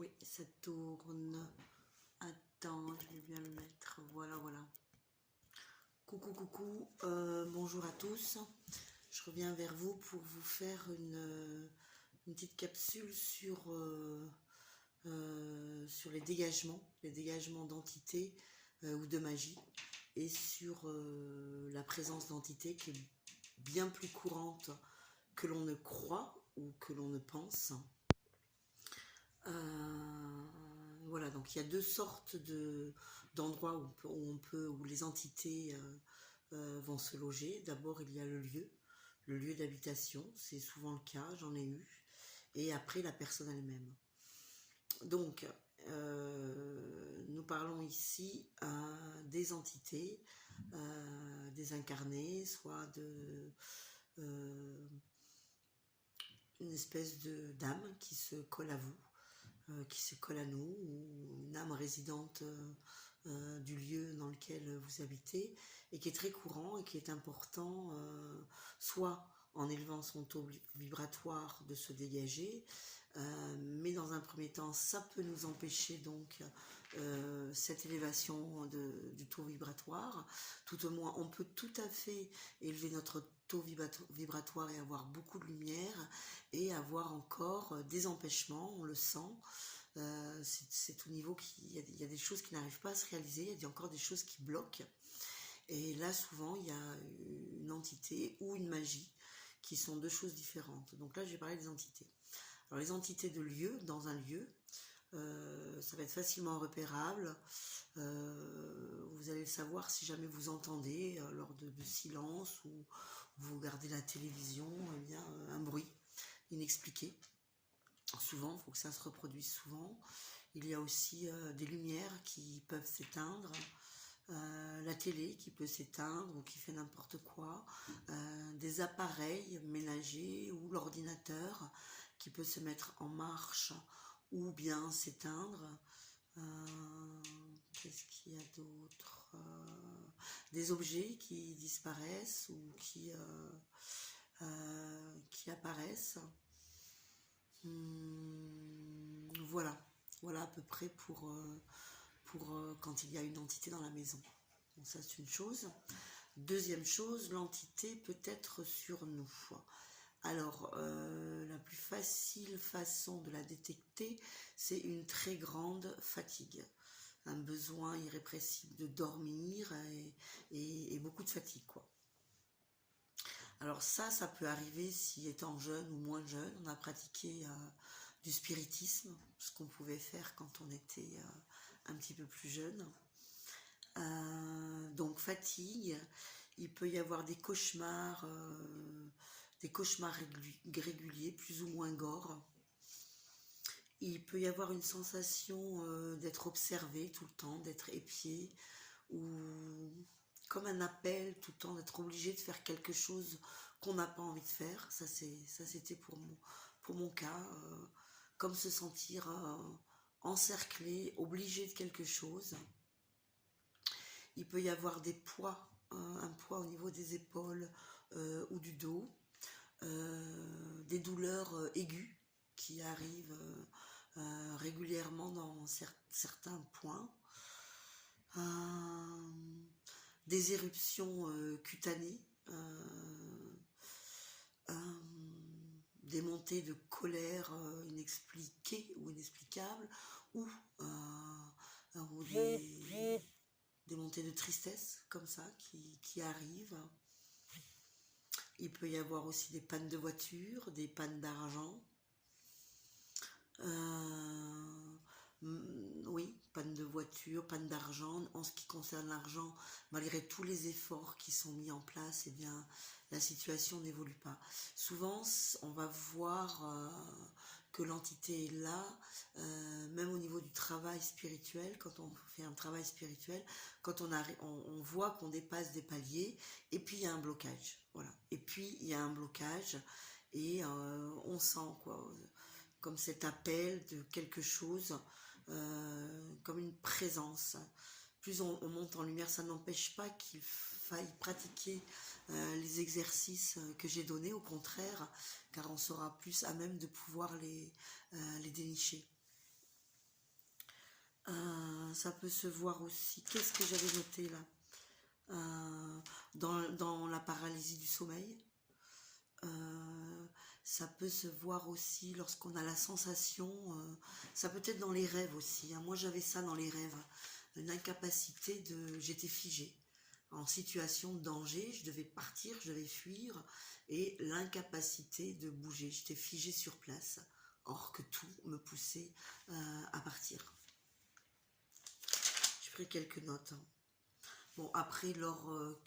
Oui, ça tourne. Attends, je vais bien le mettre. Voilà, voilà. Coucou, coucou. Bonjour à tous. Je reviens vers vous pour vous faire une petite capsule sur les dégagements d'entités ou de magie, et sur la présence d'entités qui est bien plus courante que l'on ne croit ou que l'on ne pense. Voilà, donc il y a deux sortes d'endroits où les entités vont se loger. D'abord, il y a le lieu d'habitation, c'est souvent le cas, j'en ai eu, et après la personne elle-même. Donc, nous parlons ici des entités, des incarnés, soit une espèce d'âme qui se colle à vous, qui se colle à nous, ou une âme résidente du lieu dans lequel vous habitez, et qui est très courant et qui est important, soit en élevant son taux vibratoire, de se dégager, mais dans un premier temps ça peut nous empêcher donc cette élévation du taux vibratoire. Tout au moins on peut tout à fait élever notre taux vibratoire et avoir beaucoup de lumière, et avoir encore des empêchements, on le sent. C'est au niveau il y a des choses qui n'arrivent pas à se réaliser, il y a encore des choses qui bloquent, et là souvent il y a une entité ou une magie qui sont deux choses différentes. Donc là je vais parler des entités. Alors les entités de lieu, dans un lieu, ça va être facilement repérable. Vous allez le savoir si jamais vous entendez lors de silence, ou vous regardez la télévision, eh bien, un bruit inexpliqué. Souvent, il faut que ça se reproduise souvent. Il y a aussi des lumières qui peuvent s'éteindre, la télé qui peut s'éteindre ou qui fait n'importe quoi, des appareils ménagers ou l'ordinateur qui peut se mettre en marche ou bien s'éteindre. Qu'est-ce qu'il y a d'autre? Des objets qui disparaissent ou qui apparaissent. Voilà, voilà à peu près pour quand il y a une entité dans la maison. Bon, ça c'est une chose. Deuxième chose, l'entité peut être sur nous. Alors, la plus facile façon de la détecter, c'est une très grande fatigue, un besoin irrépressible de dormir, et beaucoup de fatigue, quoi. Alors ça peut arriver si, étant jeune ou moins jeune, on a pratiqué du spiritisme, ce qu'on pouvait faire quand on était un petit peu plus jeune. Donc fatigue, il peut y avoir des cauchemars réguliers, plus ou moins gore. Il peut y avoir une sensation d'être observé tout le temps, d'être épié, ou comme un appel tout le temps, d'être obligé de faire quelque chose qu'on n'a pas envie de faire. Ça c'était pour mon cas, comme se sentir encerclé, obligé de quelque chose. Il peut y avoir des poids, un poids au niveau des épaules ou du dos, des douleurs aiguës qui arrivent régulièrement dans certains points, des éruptions cutanées, des montées de colère inexpliquées ou inexplicables, ou des montées de tristesse comme ça qui arrivent. Il peut y avoir aussi des pannes de voiture, des pannes d'argent. Oui, panne de voiture, panne d'argent. En ce qui concerne l'argent, malgré tous les efforts qui sont mis en place, eh bien, la situation n'évolue pas. Souvent, on va voir que l'entité est là, même au niveau du travail spirituel. Quand on fait un travail spirituel, quand on voit qu'on dépasse des paliers, et puis il y a un blocage. Voilà. Et puis il y a un blocage, et on sent quoi, comme cet appel de quelque chose, comme une présence. Plus on monte en lumière, ça n'empêche pas qu'il faille pratiquer les exercices que j'ai donnés, au contraire, car on sera plus à même de pouvoir les dénicher. Ça peut se voir aussi. Qu'est-ce que j'avais noté là? Dans la paralysie du sommeil. Ça peut se voir aussi lorsqu'on a la sensation, ça peut être dans les rêves aussi, hein. Moi j'avais ça dans les rêves, une incapacité j'étais figée, en situation de danger, je devais partir, je devais fuir, et l'incapacité de bouger, j'étais figée sur place, or que tout me poussait à partir. J'ai pris quelques notes, hein. Bon, après,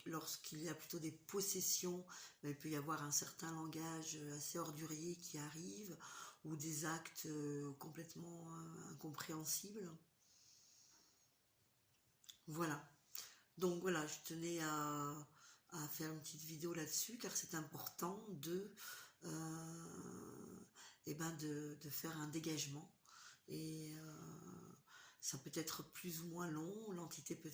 lorsqu'il y a plutôt des possessions, ben, il peut y avoir un certain langage assez ordurier qui arrive, ou des actes complètement incompréhensibles. Voilà. Donc voilà, je tenais à faire une petite vidéo là-dessus, car c'est important de faire un dégagement. Et ça peut être plus ou moins long, l'entité peut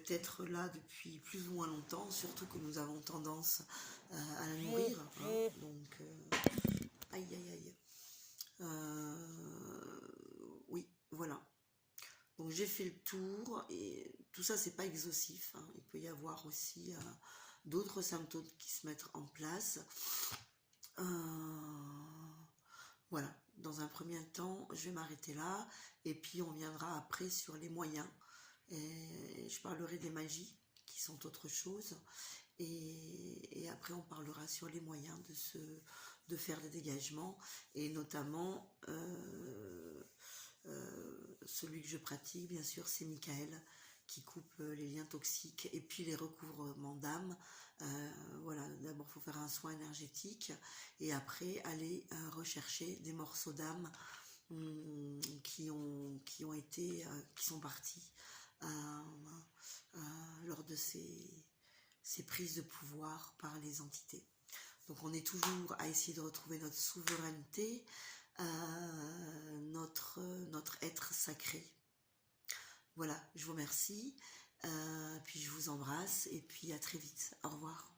être là depuis plus ou moins longtemps, surtout que nous avons tendance à la nourrir, hein. Donc, aïe aïe aïe. Oui, voilà. Donc j'ai fait le tour, et tout ça c'est pas exhaustif, hein. Il peut y avoir aussi d'autres symptômes qui se mettent en place. Voilà, dans un premier temps, je vais m'arrêter là, et puis on viendra après sur les moyens. Et je parlerai des magies, qui sont autre chose, et après on parlera sur les moyens de faire des dégagements, et notamment celui que je pratique, bien sûr, c'est Michael, qui coupe les liens toxiques et puis les recouvrements d'âme. Voilà, d'abord il faut faire un soin énergétique, et après aller rechercher des morceaux d'âme qui sont partis lors de ces prises de pouvoir par les entités. Donc on est toujours à essayer de retrouver notre souveraineté, notre être sacré. Voilà, je vous remercie, puis je vous embrasse, et puis à très vite. Au revoir.